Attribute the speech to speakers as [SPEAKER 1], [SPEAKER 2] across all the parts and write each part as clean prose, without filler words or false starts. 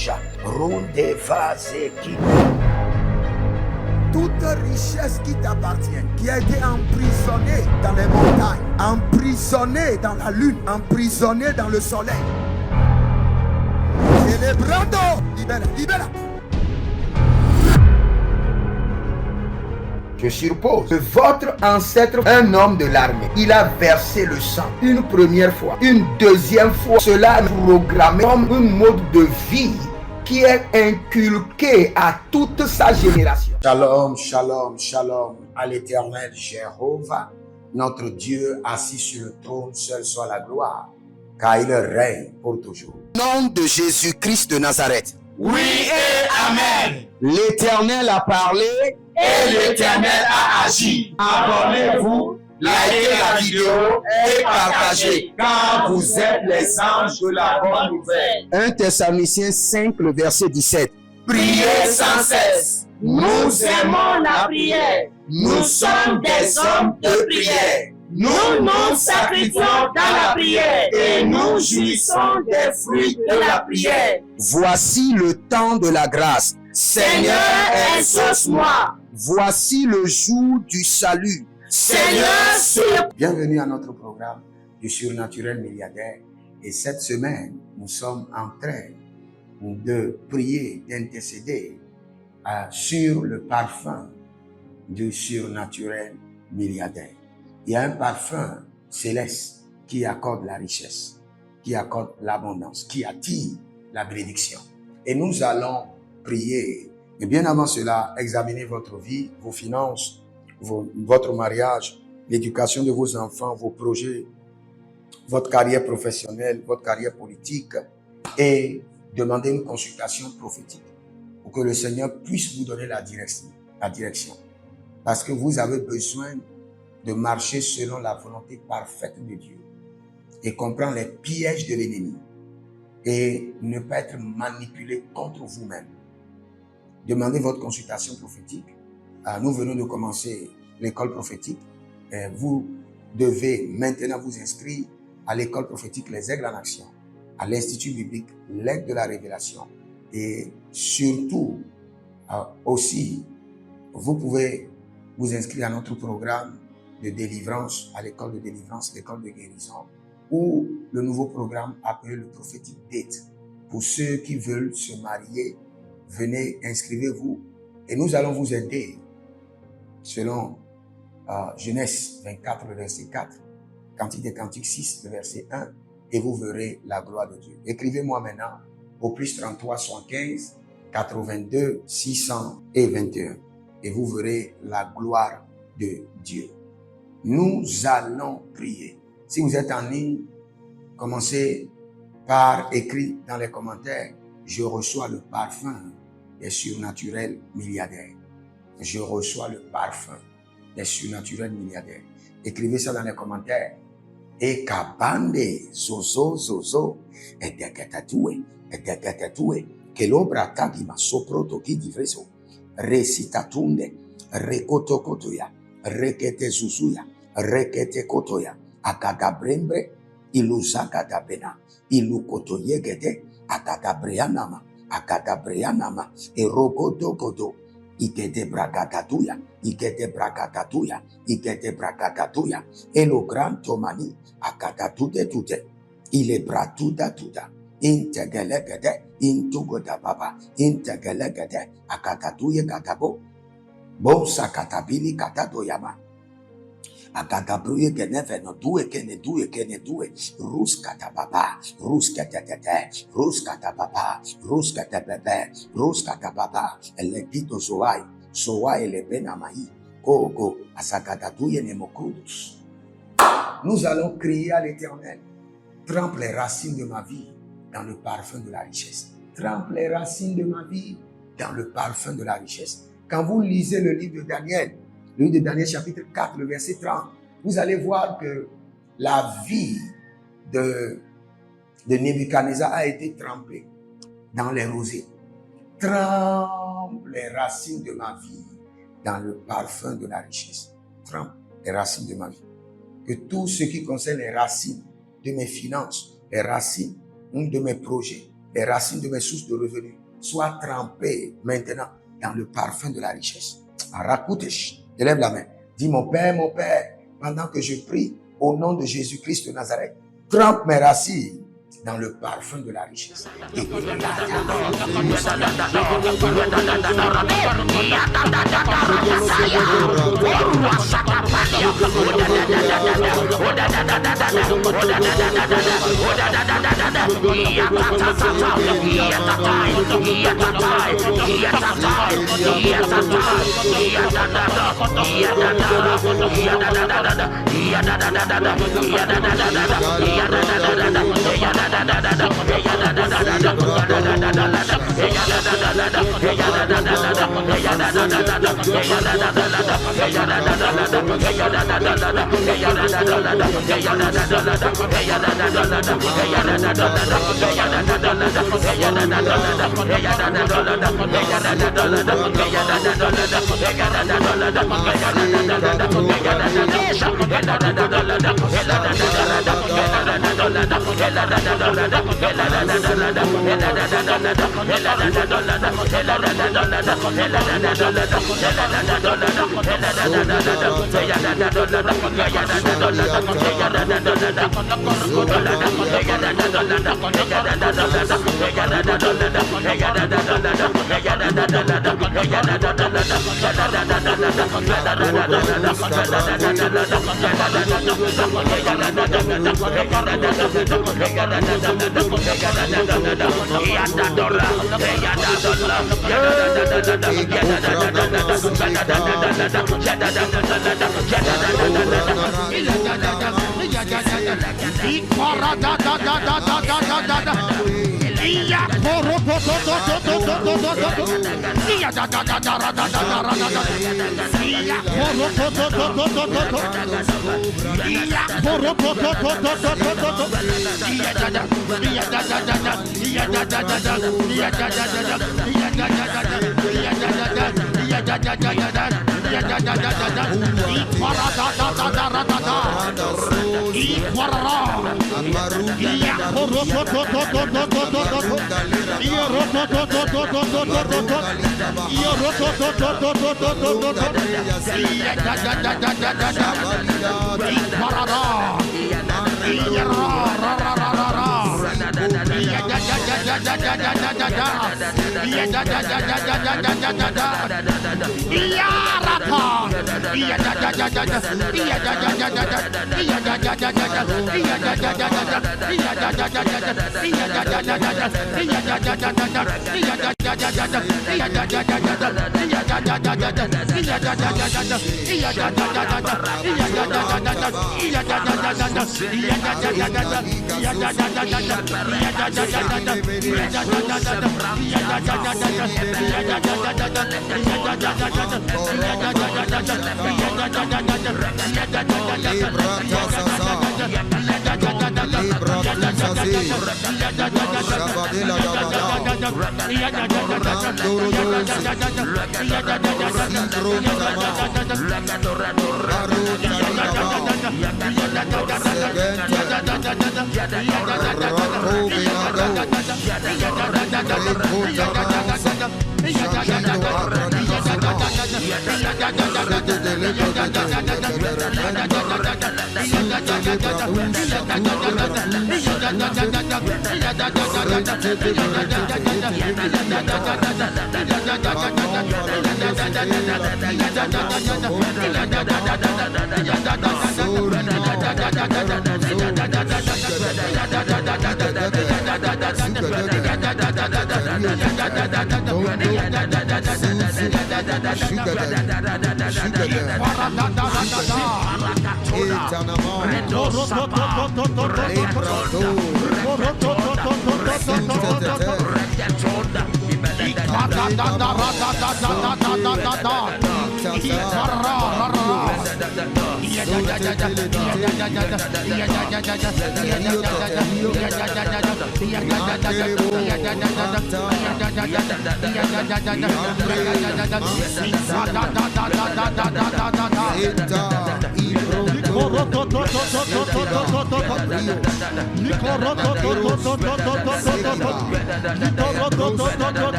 [SPEAKER 1] Katuja, Ronde Vazeki.
[SPEAKER 2] Toute richesse qui t'appartient, qui a été emprisonnée dans les montagnes, emprisonnée dans la lune, emprisonnée dans le soleil. Celebrando, libera, libera.
[SPEAKER 1] Je suppose que votre ancêtre, un homme de l'armée, il a versé le sang une première fois, une deuxième fois. Cela est programmé comme un mode de vie qui est inculqué à toute sa génération. Shalom, shalom, shalom à l'éternel Jéhovah, notre Dieu assis sur le trône, seul soit la gloire, car il règne pour toujours. Au nom de Jésus-Christ de Nazareth.
[SPEAKER 3] Oui et Amen.
[SPEAKER 1] L'Éternel a parlé
[SPEAKER 3] et l'Éternel a agi. Abonnez-vous, likez la vidéo et partagez, car vous êtes les anges de la bonne nouvelle.
[SPEAKER 1] 1 Thessaloniciens 5, le verset 17.
[SPEAKER 3] Priez sans cesse. Nous aimons la prière. Nous sommes des hommes de prière. Nous nous sacrifions dans la prière et nous jouissons des fruits de la prière.
[SPEAKER 1] Voici le temps de la grâce.
[SPEAKER 3] Seigneur, exauce-moi.
[SPEAKER 1] Voici le jour du salut.
[SPEAKER 3] Seigneur, sur...
[SPEAKER 1] Bienvenue à notre programme du surnaturel milliardaire. Et cette semaine, nous sommes en train de prier, d'intercéder sur le parfum du surnaturel milliardaire. Il y a un parfum céleste qui accorde la richesse, qui accorde l'abondance, qui attire la bénédiction. Et nous allons prier. Et bien avant cela, examinez votre vie, vos finances, votre mariage, l'éducation de vos enfants, vos projets, votre carrière professionnelle, votre carrière politique, et demandez une consultation prophétique pour que le Seigneur puisse vous donner la direction. Parce que vous avez besoin de marcher selon la volonté parfaite de Dieu et comprendre les pièges de l'ennemi et ne pas être manipulé contre vous-même. Demandez votre consultation prophétique. Nous venons de commencer l'école prophétique. Vous devez maintenant vous inscrire à l'école prophétique Les Aigles en Action, à l'Institut biblique L'Aigle de la Révélation. Et surtout, aussi, vous pouvez vous inscrire à notre programme de délivrance, à l'école de délivrance, l'école de guérison, ou le nouveau programme appelé le prophétique date. Pour ceux qui veulent se marier, venez, inscrivez-vous et nous allons vous aider selon Genèse 24, le verset 4, Cantique des Cantiques 6, le verset 1, et vous verrez la gloire de Dieu. Écrivez-moi maintenant au plus 33 75 82 621 et vous verrez la gloire de Dieu. Nous allons prier. Si vous êtes en ligne, commencez par écrire dans les commentaires « Je reçois le parfum des surnaturels milliardaires. » Je reçois le parfum des surnaturels milliardaires. Écrivez ça dans les commentaires. Et kabande zozo zozo edeketatue kelobra tagima soproto ki divreso recitatunde rekotokotoya rekete zuzuya rekete kotoya akagabrembre iluzakadabena ilukotoyegede akadabreanama erogodogodo ikete brakatatuya elo grantomani akatatude tute ile bratuda tuda integelegede intugoda baba integelegede akatatuye katabo bosa katabili katatoyama akagabruye keneve no due kene due ruskata baba ruskata baba elegito soai le benamai kogo asakatatuye ne mokudus. Nous allons crier à l'Éternel. Trempe les racines de ma vie dans le parfum de la richesse. Trempe les racines de ma vie dans le parfum de la richesse. Quand vous lisez le livre de Daniel chapitre 4, le verset 30, vous allez voir que la vie de Nebuchadnezzar a été trempée dans les rosées. Trempe les racines de ma vie dans le parfum de la richesse. Trempe les racines de ma vie. Que tout ce qui concerne les racines de mes finances, les racines de mes projets, les racines de mes sources de revenus soient trempées maintenant dans le parfum de la richesse. Arakutesh, élève la main. Dis mon Père, pendant que je prie au nom de Jésus-Christ de Nazareth, trempe mes racines dans le parfum de la richesse.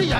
[SPEAKER 3] Iya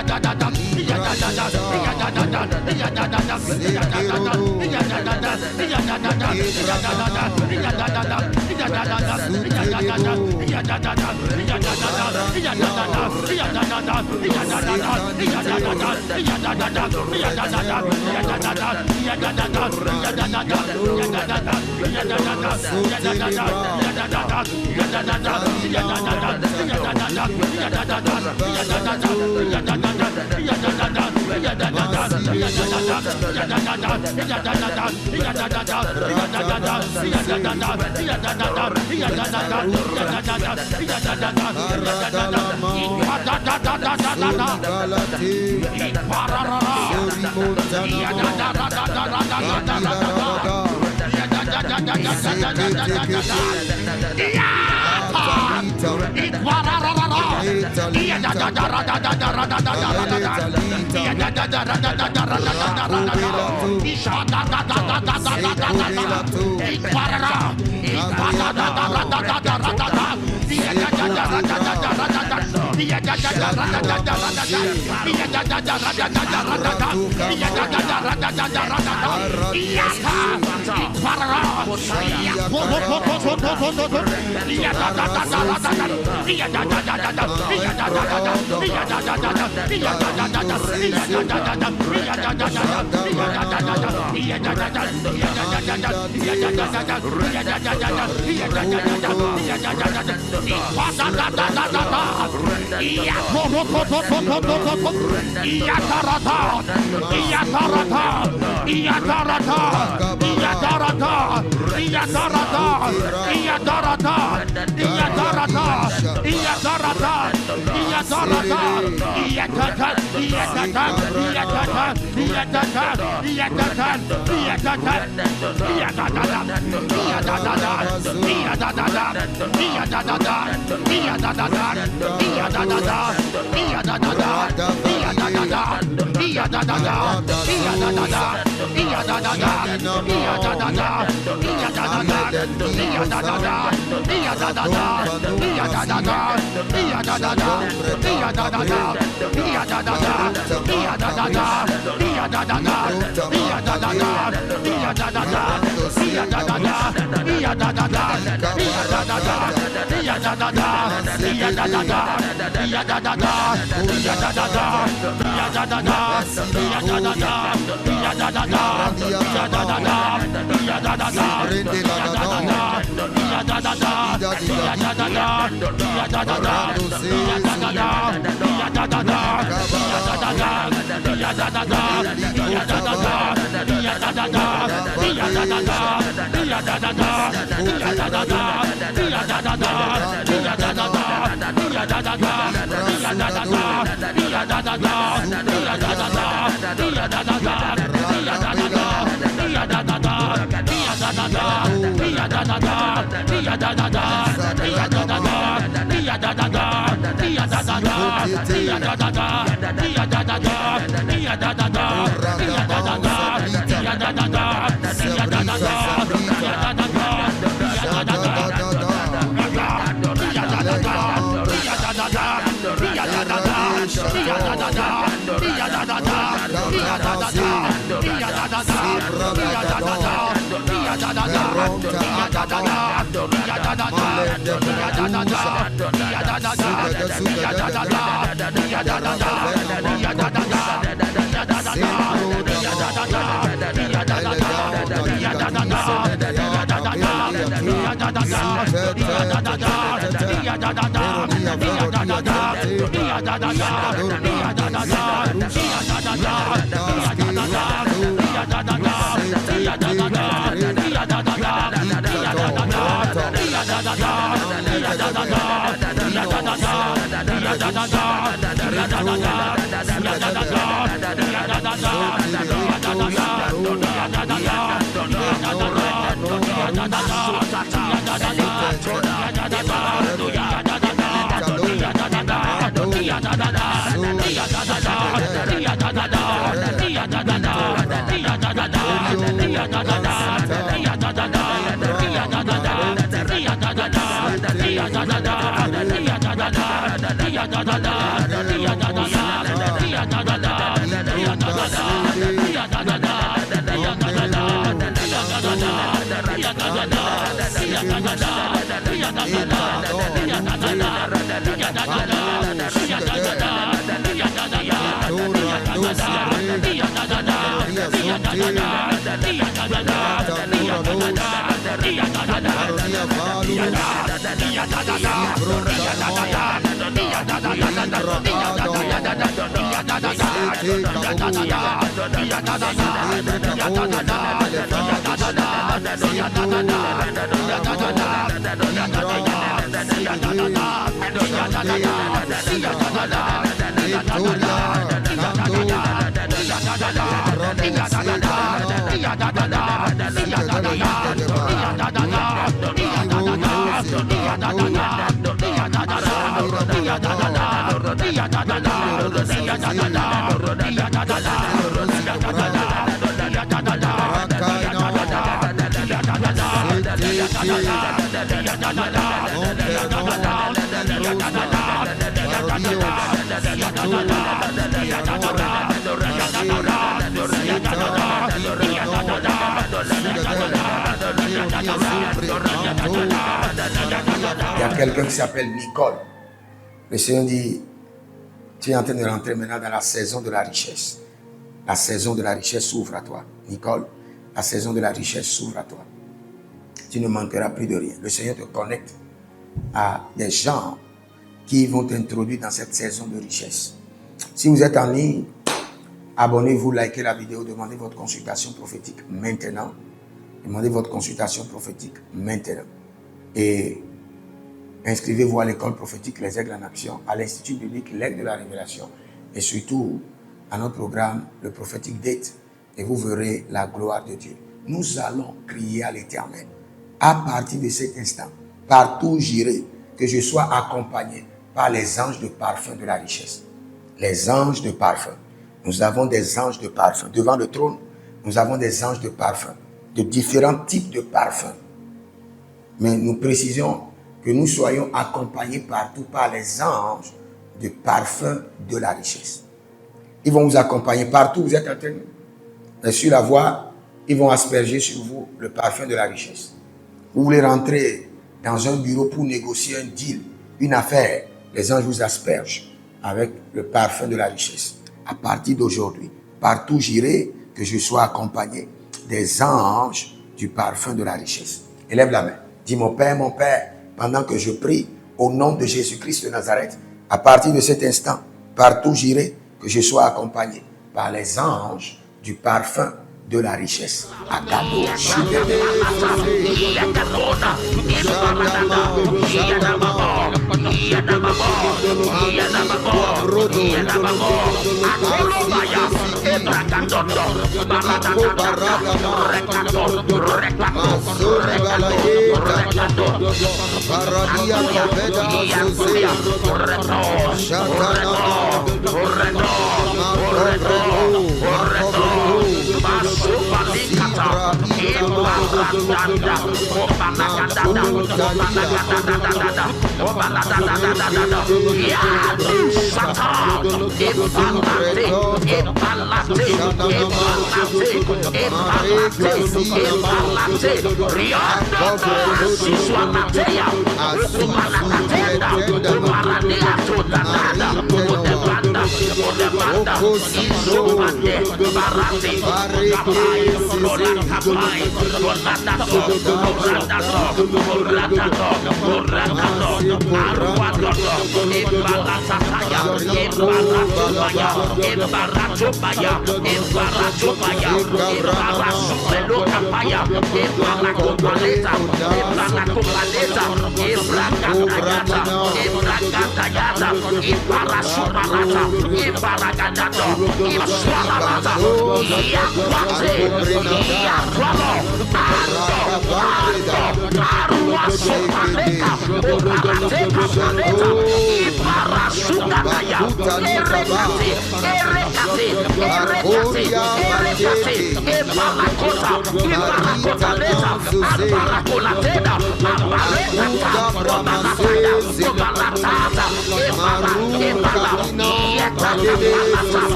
[SPEAKER 1] Il y a quelqu'un qui s'appelle Nicole. Le Seigneur dit, tu es en train de rentrer maintenant dans la saison de la richesse. La saison de la richesse s'ouvre à toi. Nicole, la saison de la richesse s'ouvre à toi. Tu ne manqueras plus de rien. Le Seigneur te connecte à des gens qui vont t'introduire dans cette saison de richesse. Si vous êtes en ligne, abonnez-vous, likez la vidéo, demandez votre consultation prophétique maintenant. Demandez votre consultation prophétique maintenant. Et inscrivez-vous à l'école prophétique Les Aigles en Action, à l'Institut biblique L'Aigle de la Révélation et surtout à notre programme Le Prophétique Date et vous verrez la gloire de Dieu. Nous allons crier à l'Éternel. À partir de cet instant, partout où j'irai, que je sois accompagné par les anges de parfum de la richesse. Les anges de parfum. Nous avons des anges de parfum. Devant le trône, nous avons des anges de parfum, de différents types de parfums. Mais nous précisons que nous soyons accompagnés partout par les anges de parfum de la richesse. Ils vont vous accompagner partout où vous êtes en train de sur la voie, ils vont asperger sur vous le parfum de la richesse. Vous voulez rentrer dans un bureau pour négocier un deal, une affaire, les anges vous aspergent avec le parfum de la richesse. À partir d'aujourd'hui, partout où j'irai, que je sois accompagné des anges du parfum de la richesse. Élève la main. Dis mon Père, pendant que je prie au nom de Jésus-Christ de Nazareth, à partir de cet instant, partout où j'irai, que je sois accompagné par les anges du parfum de la richesse.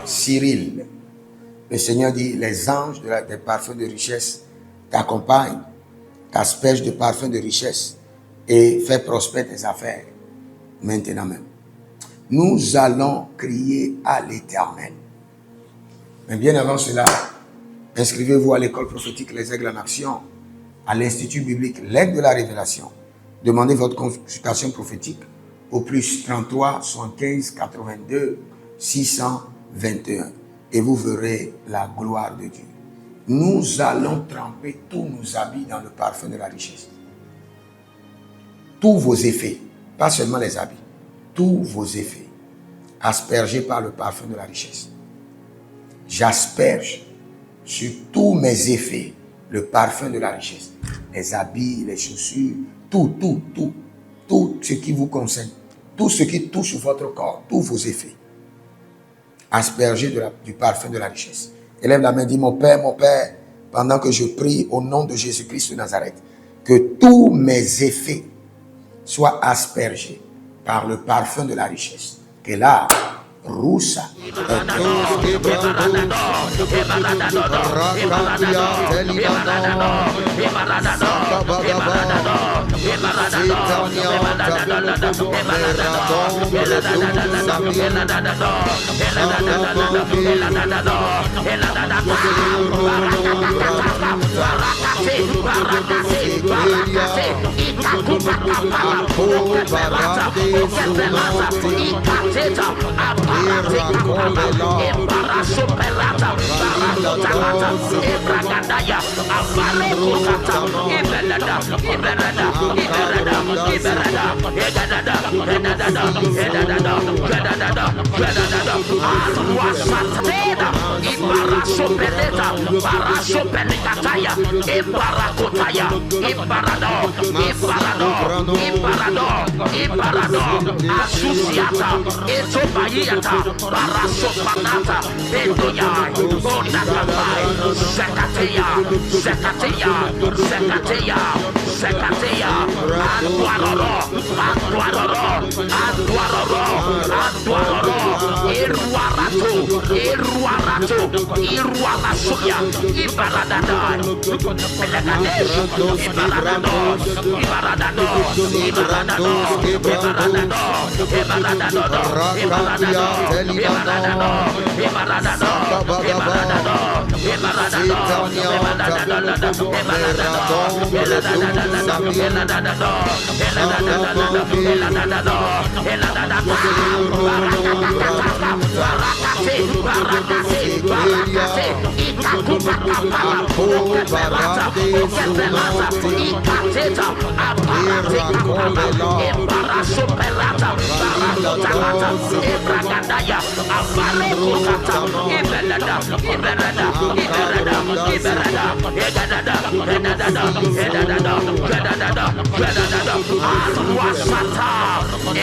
[SPEAKER 1] Cyril, le Seigneur dit, les anges des parfums de richesse t'accompagnent, t'aspergent de parfums de richesse et fais prospérer tes affaires maintenant même. Nous allons crier à l'Éternel. Mais bien avant cela, inscrivez-vous à l'école prophétique Les Aigles en Action, à l'Institut biblique L'Aigle de la Révélation. Demandez votre consultation prophétique au plus 33 75 82 621 et vous verrez la gloire de Dieu. Nous allons tremper tous nos habits dans le parfum de la richesse. Tous vos effets, pas seulement les habits, tous vos effets, aspergés par le parfum de la richesse. J'asperge sur tous mes effets le parfum de la richesse. Les habits, les chaussures, tout ce qui vous concerne, tout ce qui touche votre corps, tous vos effets, aspergés du parfum de la richesse. Élève la main, dis, mon Père, pendant que je prie au nom de Jésus-Christ de Nazareth, que tous mes effets soient aspergés par le parfum de la richesse. Que là, Rusa.
[SPEAKER 3] Asusiata, Etobayata, Barasopanata, Bedoyai, Bonatapai, Zekatea, Zekatea, Zekatea, Zekatea, Anduaroro, Anduaroro, Anduaroro, Anduaroro, Iruarato, Iruarato, Iruarasuya, Ibaradadai, Belagadesh, Ibaradados, Ibaradados, Ibaradados, Superata, Barata, Ebragadaya, Avalokata, Iberada, Iberada, Iberada, Iberada, Egadada, Edadada, Edadada, Edadada, Edadada, Arwasata,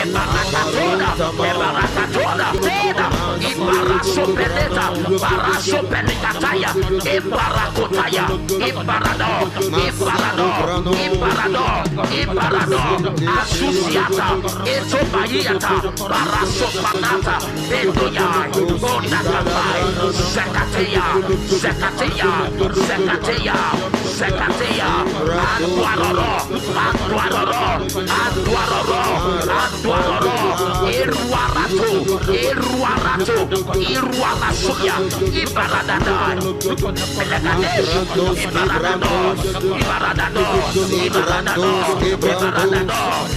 [SPEAKER 3] Ebarakatona, Ebarakatona, Teda, Ibarasopeleta, Barasopelekataya, Ibarakotaya, Ibarado, Ibarado, Ibarado, Ibarado, Asusiata, Etobayata, Barasopanata, Bedoyai, Bonatapai, Zekatea, Zekatea, Zekatea, Zekatea, Anduaroro, Anduaroro, Anduaroro, Anduaroro, Iruarato, Iruarato, Iruarasuya, Ibaradadai, Belagadesh, Ibaradados, Ibaradados, Ibaradados, Ibaradados,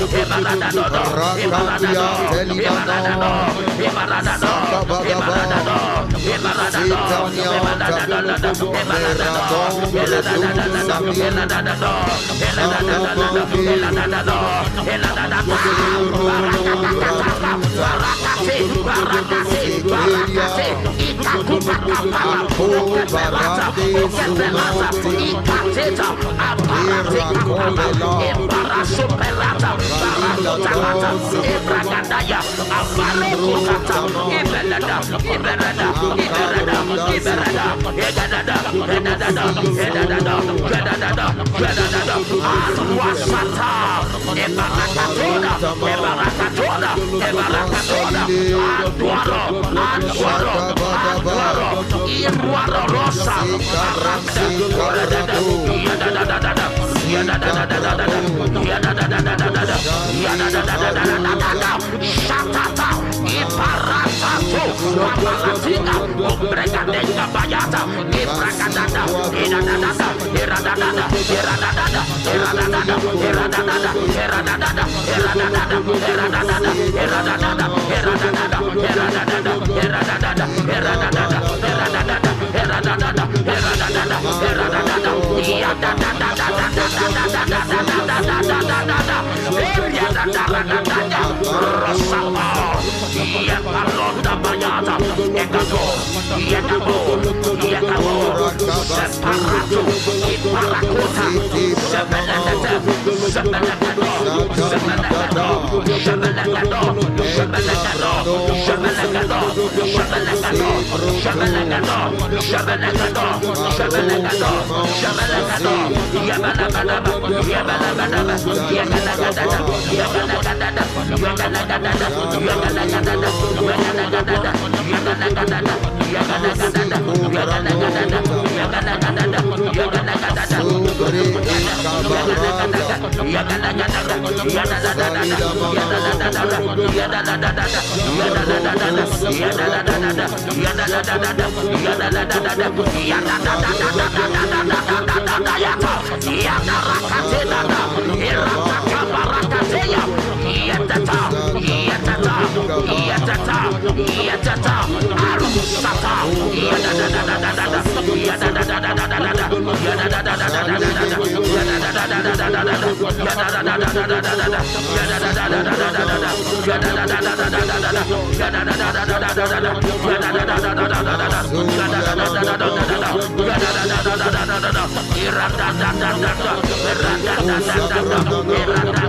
[SPEAKER 3] Ebragadaya, Avalokata, Iberada, Iberada, Iberada, Iberada, Egadada, Edadada, Edadada, Edadada, Edadada, Arwasata, Ebarakatona, Ebarakatona, Ebarakatona, Anduaro, Anduaro, Anduaro, Iruaro Rosa, Aranda, Yadadadada, Yadadadada, Yadadadada, Yadadadada, Shatata, Iparatato, Mapalatina, Obregadenga Bayata, Ibragadada, Iradadada, Iradadada, Iradadada, Iradadada, Iradadada, Iradadada, Iradadada, Iradadada, Iradadada, Iradadada, Iradadada, Iradadada, Iradadada, Iradadada, Iradadada, Iradadada, Iradadada, Palonda Bayata, Ekabo, Yekabo, Yekabo, Separato, Iparakota, Sebenekete, Sebenekado, Sebenekado, Sebenekado, Sebenekado, Sebenekado, Sebenekado, Sebenekado, Sebenekado, Sebenekado, Sebenekado, Yabalabadaba, Yabalabadaba, Yabalabadaba, Yabalabadaba, Irada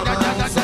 [SPEAKER 2] Rako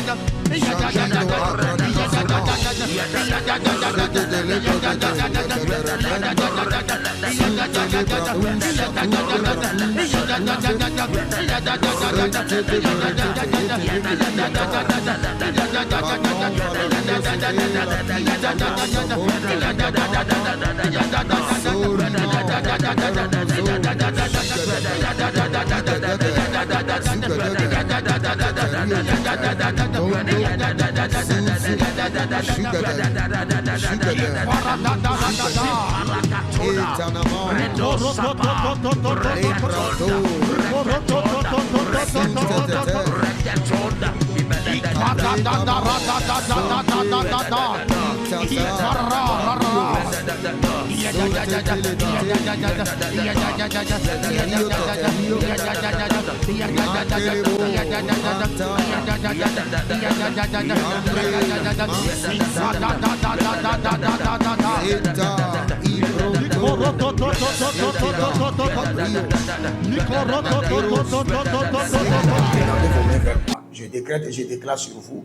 [SPEAKER 1] Je décrète et je déclare sur vous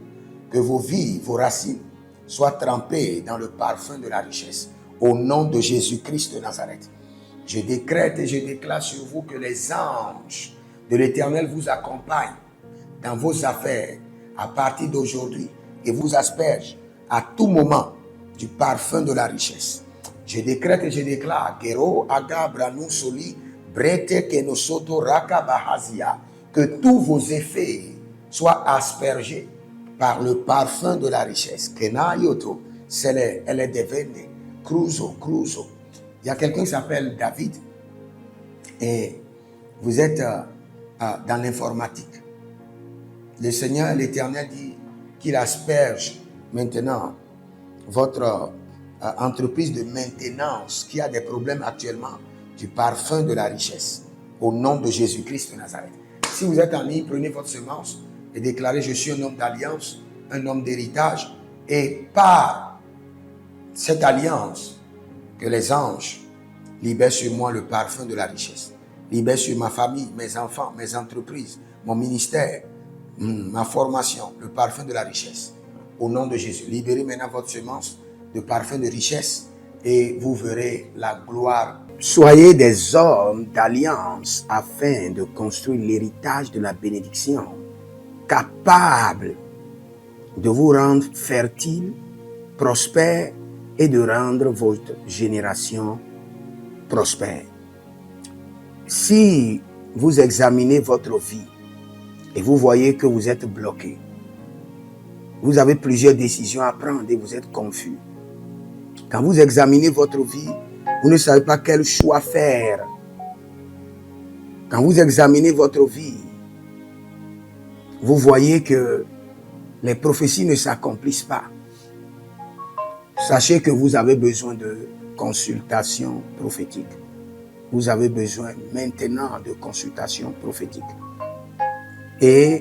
[SPEAKER 1] que vos vies, vos racines soient trempées dans le parfum de la richesse. Au nom de Jésus-Christ de Nazareth. Je décrète et je déclare sur vous que les anges de l'Éternel vous accompagnent dans vos affaires à partir d'aujourd'hui et vous aspergent à tout moment du parfum de la richesse. Je décrète et je déclare que tous vos effets soient aspergés par le parfum de la richesse. Elle est devenu Cruzo. Il y a quelqu'un qui s'appelle David et vous êtes dans l'informatique. Le Seigneur, l'Éternel dit qu'il asperge maintenant votre entreprise de maintenance qui a des problèmes actuellement du parfum de la richesse au nom de Jésus-Christ de Nazareth. Si vous êtes en ligne, prenez votre semence et déclarez: je suis un homme d'alliance, un homme d'héritage, et par cette alliance que les anges libèrent sur moi le parfum de la richesse, libèrent sur ma famille, mes enfants, mes entreprises, mon ministère, ma formation, le parfum de la richesse. Au nom de Jésus, libérez maintenant votre semence de parfum de richesse et vous verrez la gloire. Soyez des hommes d'alliance afin de construire l'héritage de la bénédiction, capables de vous rendre fertile, prospère et de rendre votre génération prospère. Si vous examinez votre vie et vous voyez que vous êtes bloqué, vous avez plusieurs décisions à prendre et vous êtes confus. Quand vous examinez votre vie, vous ne savez pas quel choix faire. Quand vous examinez votre vie, vous voyez que les prophéties ne s'accomplissent pas. Sachez que vous avez besoin de consultation prophétique. Vous avez besoin maintenant de consultation prophétique. Et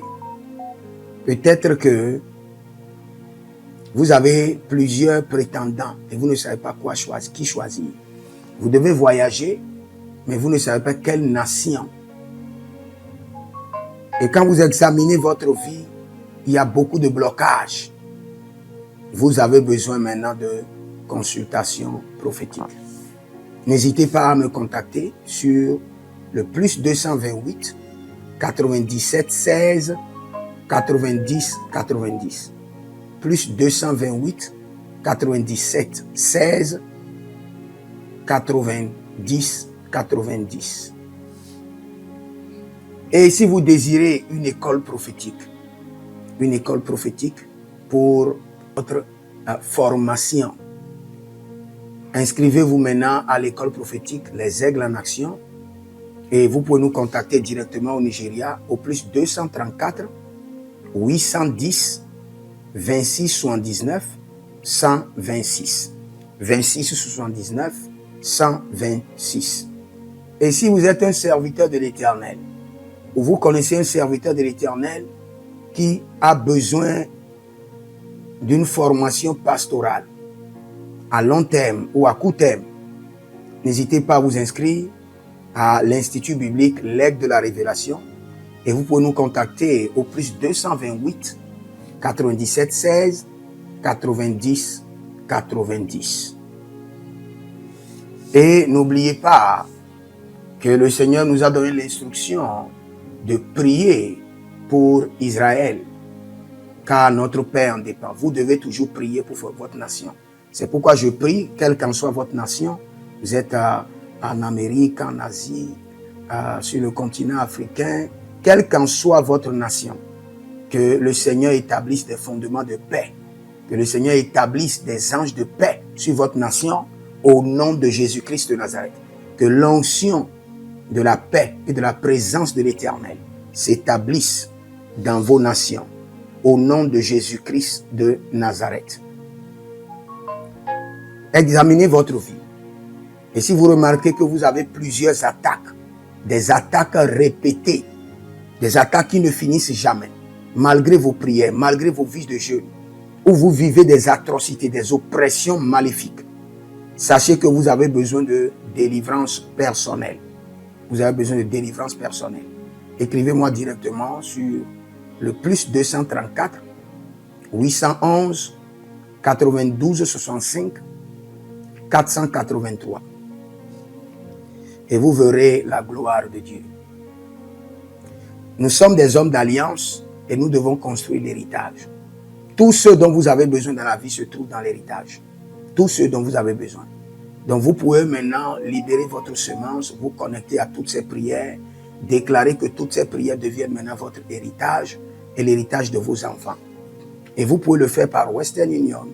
[SPEAKER 1] peut-être que vous avez plusieurs prétendants et vous ne savez pas qui choisir. Vous devez voyager, mais vous ne savez pas quelle nation. Et quand vous examinez votre vie, il y a beaucoup de blocages. Vous avez besoin maintenant de consultation prophétique. N'hésitez pas à me contacter sur le +228 97 16 90 90. +228 97 16 90 90. Et si vous désirez une école prophétique pour votre formation, inscrivez-vous maintenant à l'école prophétique Les Aigles en Action et vous pouvez nous contacter directement au Nigeria au +234 810 26 79 126. 26 79 126. Et si vous êtes un serviteur de l'Éternel, ou vous connaissez un serviteur de l'Éternel qui a besoin d'une formation pastorale à long terme ou à court terme, n'hésitez pas à vous inscrire à l'Institut biblique L'Aigle de la Révélation et vous pouvez nous contacter au +228 97 16 90 90. Et n'oubliez pas que le Seigneur nous a donné l'instruction de prier pour Israël, car notre paix en dépend. Vous devez toujours prier pour votre nation. C'est pourquoi je prie, quelle qu'en soit votre nation, vous êtes en Amérique, en Asie, sur le continent africain, quelle qu'en soit votre nation, que le Seigneur établisse des fondements de paix, que le Seigneur établisse des anges de paix sur votre nation au nom de Jésus-Christ de Nazareth. Que l'onction de la paix et de la présence de l'Éternel s'établisse dans vos nations au nom de Jésus-Christ de Nazareth. Examinez votre vie. Et si vous remarquez que vous avez plusieurs attaques, des attaques répétées, des attaques qui ne finissent jamais, malgré vos prières, malgré vos vies de jeûne, où vous vivez des atrocités, des oppressions maléfiques, sachez que vous avez besoin de délivrance personnelle. Vous avez besoin de délivrance personnelle. Écrivez-moi directement sur le plus 234 811 92 65 483. Et vous verrez la gloire de Dieu. Nous sommes des hommes d'alliance et nous devons construire l'héritage. Tout ce dont vous avez besoin dans la vie se trouve dans l'héritage. Tout ce dont vous avez besoin. Donc vous pouvez maintenant libérer votre semence, vous connecter à toutes ces prières, déclarer que toutes ces prières deviennent maintenant votre héritage et l'héritage de vos enfants. Et vous pouvez le faire par Western Union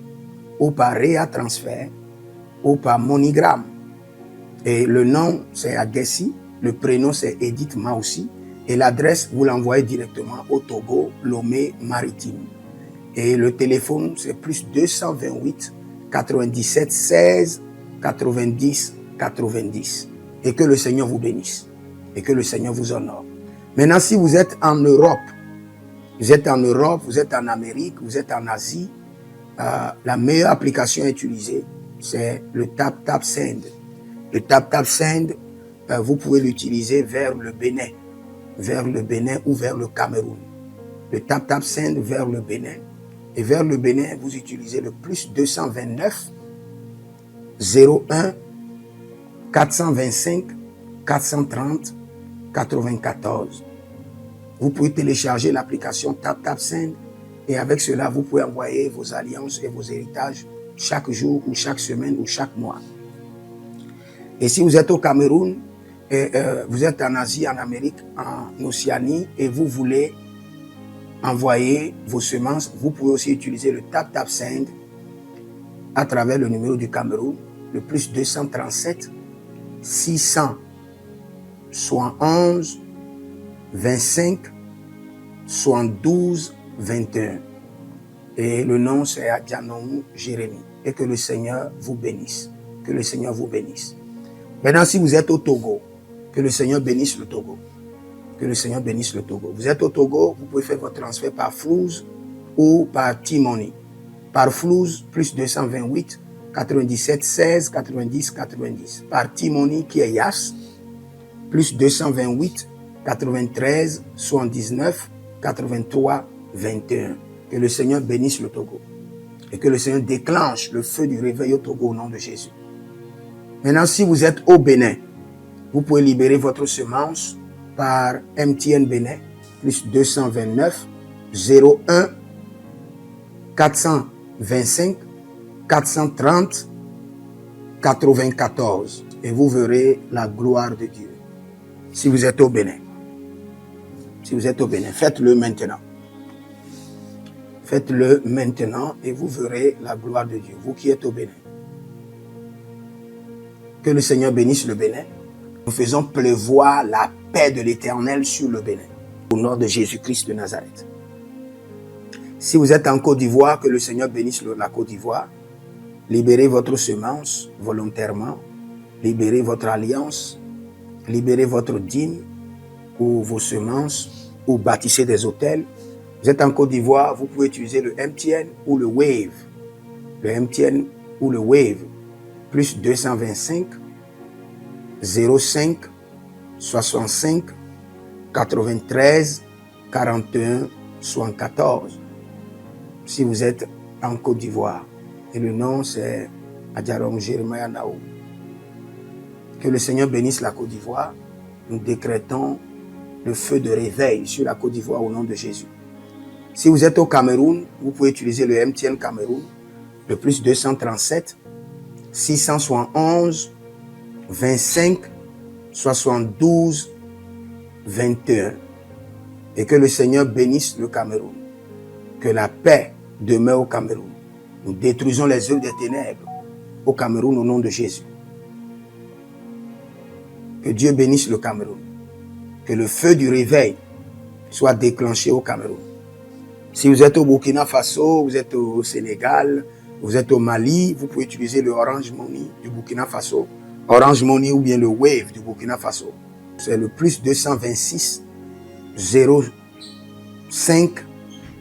[SPEAKER 1] ou par Rea Transfer ou par MoneyGram. Et le nom c'est Agessi, le prénom c'est Edith Maussi et l'adresse vous l'envoyez directement au Togo, Lomé Maritime. Et le téléphone c'est plus 228 97 16 90 90. Et que le Seigneur vous bénisse. Et que le Seigneur vous honore. Maintenant, si vous êtes en Europe, vous êtes en Amérique, vous êtes en Asie, la meilleure application à utiliser, c'est le TapTapSend. Le TapTapSend, vous pouvez l'utiliser vers le Bénin ou vers le Cameroun. Le TapTapSend vers le Bénin. Et vers le Bénin, vous utilisez le plus 229 01 425 430 94. Vous pouvez télécharger l'application TapTapSend et avec cela, vous pouvez envoyer vos alliances et vos héritages chaque jour ou chaque semaine ou chaque mois. Et si vous êtes au Cameroun, vous êtes en Asie, en Amérique, en Océanie et vous voulez envoyer vos semences, vous pouvez aussi utiliser le TapTapSend à travers le numéro du Cameroun, le plus 237 671 25 72 21. Et le nom c'est Adjanou Jérémie. Et que le Seigneur vous bénisse. Que le Seigneur vous bénisse. Maintenant, si vous êtes au Togo, que le Seigneur bénisse le Togo. Que le Seigneur bénisse le Togo. Vous êtes au Togo, vous pouvez faire votre transfert par Flouz ou par T-Money. Par Flouz, plus 228 97 16 90 90. Par T-Money qui est Yas, plus 228 93 79 83 21. Que le Seigneur bénisse le Togo. Et que le Seigneur déclenche le feu du réveil au Togo au nom de Jésus. Maintenant, si vous êtes au Bénin, vous pouvez libérer votre semence par MTN Bénin, plus 229 01 425 430 94. Et vous verrez la gloire de Dieu. Si vous êtes au Bénin. Si vous êtes au Bénin, faites-le maintenant. Faites-le maintenant et vous verrez la gloire de Dieu. Vous qui êtes au Bénin. Que le Seigneur bénisse le Bénin. Nous faisons pleuvoir la paix de l'Éternel sur le Bénin. Au nom de Jésus-Christ de Nazareth. Si vous êtes en Côte d'Ivoire, que le Seigneur bénisse la Côte d'Ivoire. Libérez votre semence volontairement. Libérez votre alliance. Libérez votre dîme ou vos semences ou bâtissez des hôtels. Vous êtes en Côte d'Ivoire, vous pouvez utiliser le MTN ou le Wave. Le MTN ou le Wave. Plus 225 05 65 93 41 74. si vous êtes en Côte d'Ivoire. Et le nom, c'est Adjarom Jeremiah Naou. Que le Seigneur bénisse la Côte d'Ivoire. Nous décrétons le feu de réveil sur la Côte d'Ivoire au nom de Jésus. Si vous êtes au Cameroun, vous pouvez utiliser le MTN Cameroun, le plus 237 671 25 72 21. Et que le Seigneur bénisse le Cameroun. Que la paix demeure au Cameroun. Nous détruisons les œuvres des ténèbres au Cameroun au nom de Jésus. Que Dieu bénisse le Cameroun. Que le feu du réveil soit déclenché au Cameroun. Si vous êtes au Burkina Faso, vous êtes au Sénégal, vous êtes au Mali, vous pouvez utiliser le Orange Money du Burkina Faso, Orange Money ou bien le Wave du Burkina Faso. C'est le plus 226 05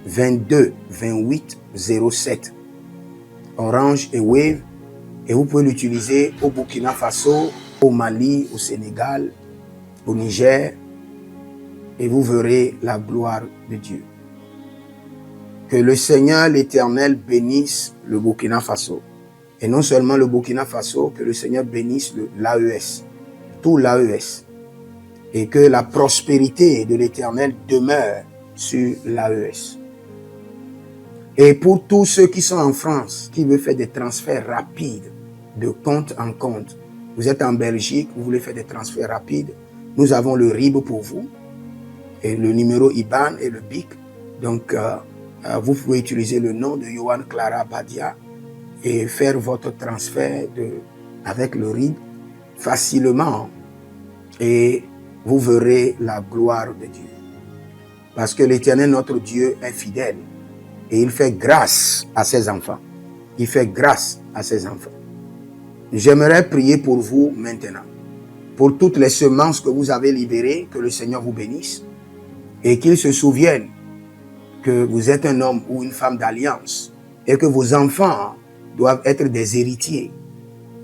[SPEAKER 1] 22 28 07. Orange et Wave. Et vous pouvez l'utiliser au Burkina Faso, au Mali, au Sénégal, au Niger. Et vous verrez la gloire de Dieu. Que le Seigneur l'Éternel bénisse le Burkina Faso. Et non seulement le Burkina Faso, que le Seigneur bénisse l'AES, tout l'AES. Et que la prospérité de l'Éternel demeure sur l'AES. Et pour tous ceux qui sont en France, qui veulent faire des transferts rapides de compte en compte, vous êtes en Belgique, vous voulez faire des transferts rapides, nous avons le RIB pour vous, et le numéro IBAN et le BIC. Donc, vous pouvez utiliser le nom de Yohan Clara Badia et faire votre transfert avec le RIB facilement. Et vous verrez la gloire de Dieu. Parce que l'Éternel, notre Dieu, est fidèle. Et il fait grâce à ses enfants. Il fait grâce à ses enfants. J'aimerais prier pour vous maintenant. Pour toutes les semences que vous avez libérées, que le Seigneur vous bénisse. Et qu'il se souvienne que vous êtes un homme ou une femme d'alliance. Et que vos enfants doivent être des héritiers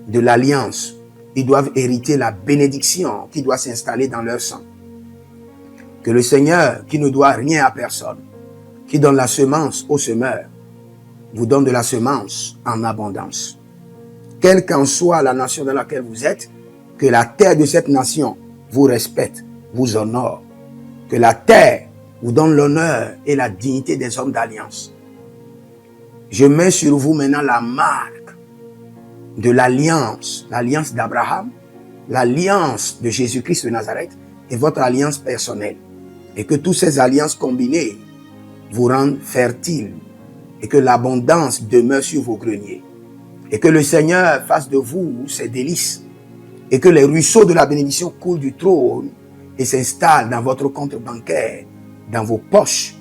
[SPEAKER 1] de l'alliance. Ils doivent hériter la bénédiction qui doit s'installer dans leur sang. Que le Seigneur, qui ne doit rien à personne, qui donne la semence au semeur, vous donne de la semence en abondance. Quelle qu'en soit la nation dans laquelle vous êtes, que la terre de cette nation vous respecte, vous honore. Que la terre vous donne l'honneur et la dignité des hommes d'alliance. Je mets sur vous maintenant la marque de l'alliance d'Abraham, l'alliance de Jésus-Christ de Nazareth et votre alliance personnelle. Et que toutes ces alliances combinées vous rendent fertiles et que l'abondance demeure sur vos greniers. Et que le Seigneur fasse de vous ses délices et que les ruisseaux de la bénédiction coulent du trône et s'installent dans votre compte bancaire, dans vos poches,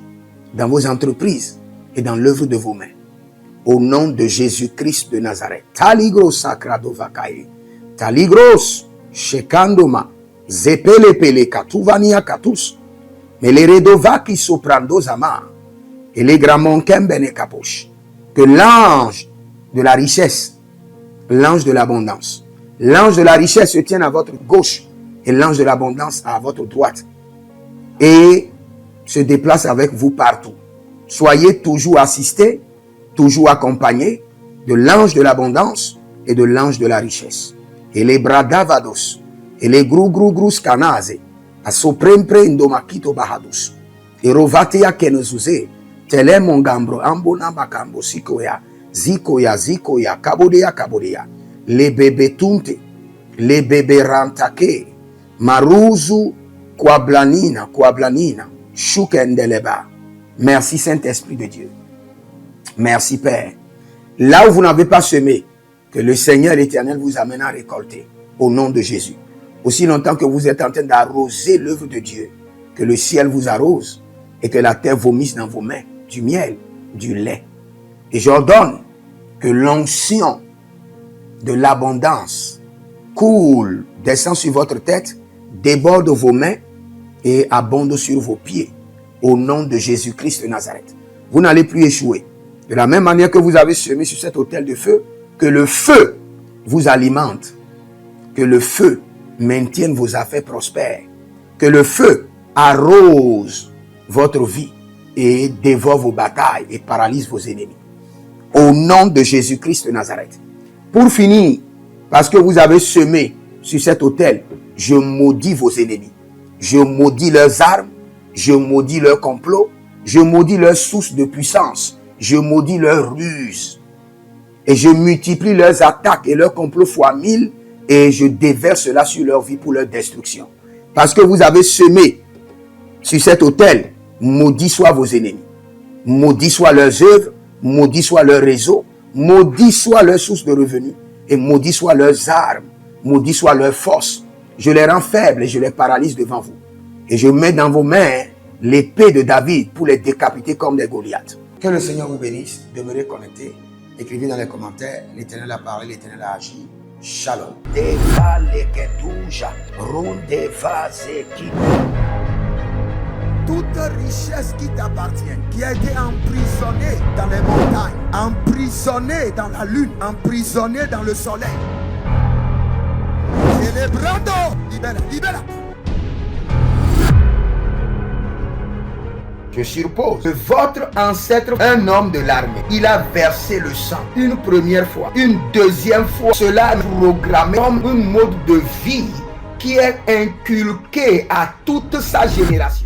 [SPEAKER 1] dans vos entreprises et dans l'œuvre de vos mains. Au nom de Jésus-Christ de Nazareth. Taligros sacrado vakae. Taligros shekandoma. Zepelepele katuvania katus. Meleredova ki soprando zama. Et les gramons kembene kaposh. Que l'ange de la richesse, l'ange de l'abondance, l'ange de la richesse se tienne à votre gauche et l'ange de l'abondance à votre droite. Et se déplace avec vous partout. Soyez toujours assistés, toujours accompagnés de l'ange de l'abondance et de l'ange de la richesse. Et les bradavados, et les grou scanase, a soprempre indomakito bahadus. Et rovatea kenezuze, tele mongambro ambona makambo sikoya, zikoya, kabodea. Les bébés tunte, les bébés rantake, maruzu, kwablanina, shukendeleba. Merci Saint-Esprit de Dieu. Merci Père. Là où vous n'avez pas semé, que le Seigneur l'Éternel vous amène à récolter. Au nom de Jésus. Aussi longtemps que vous êtes en train d'arroser l'œuvre de Dieu, que le ciel vous arrose et que la terre vomisse dans vos mains du miel, du lait. Et j'ordonne que l'onction de l'abondance coule, descend sur votre tête, déborde vos mains et abonde sur vos pieds. Au nom de Jésus-Christ de Nazareth. Vous n'allez plus échouer. De la même manière que vous avez semé sur cet autel de feu, que le feu vous alimente, que le feu maintienne vos affaires prospères, que le feu arrose votre vie et dévore vos batailles et paralyse vos ennemis. Au nom de Jésus-Christ de Nazareth. Pour finir, parce que vous avez semé sur cet autel, je maudis vos ennemis. Je maudis leurs armes, je maudis leurs complots, je maudis leurs sources de puissance, je maudis leurs ruses. Et je multiplie leurs attaques et leurs complots fois 1000 et je déverse cela sur leur vie pour leur destruction. Parce que vous avez semé sur cet autel, maudit soient vos ennemis, maudit soient leurs œuvres, maudit soit leur réseau, maudit soit leur source de revenus et maudit soit leurs armes, maudit soit leur force. Je les rends faibles et je les paralyse devant vous. Et je mets dans vos mains l'épée de David pour les décapiter comme des Goliaths. Que le Seigneur vous bénisse. Demeurez connectés. Écrivez dans les commentaires. L'Éternel a parlé, l'Éternel a agi. Shalom.
[SPEAKER 2] Toute richesse qui t'appartient, qui a été emprisonnée dans les montagnes, emprisonnée dans la lune, emprisonnée dans le soleil. Célébrando, libera, libera.
[SPEAKER 1] Je suppose que votre ancêtre, un homme de l'armée, il a versé le sang une première fois, une deuxième fois. Cela est programmé comme un mode de vie qui est inculqué à toute sa génération.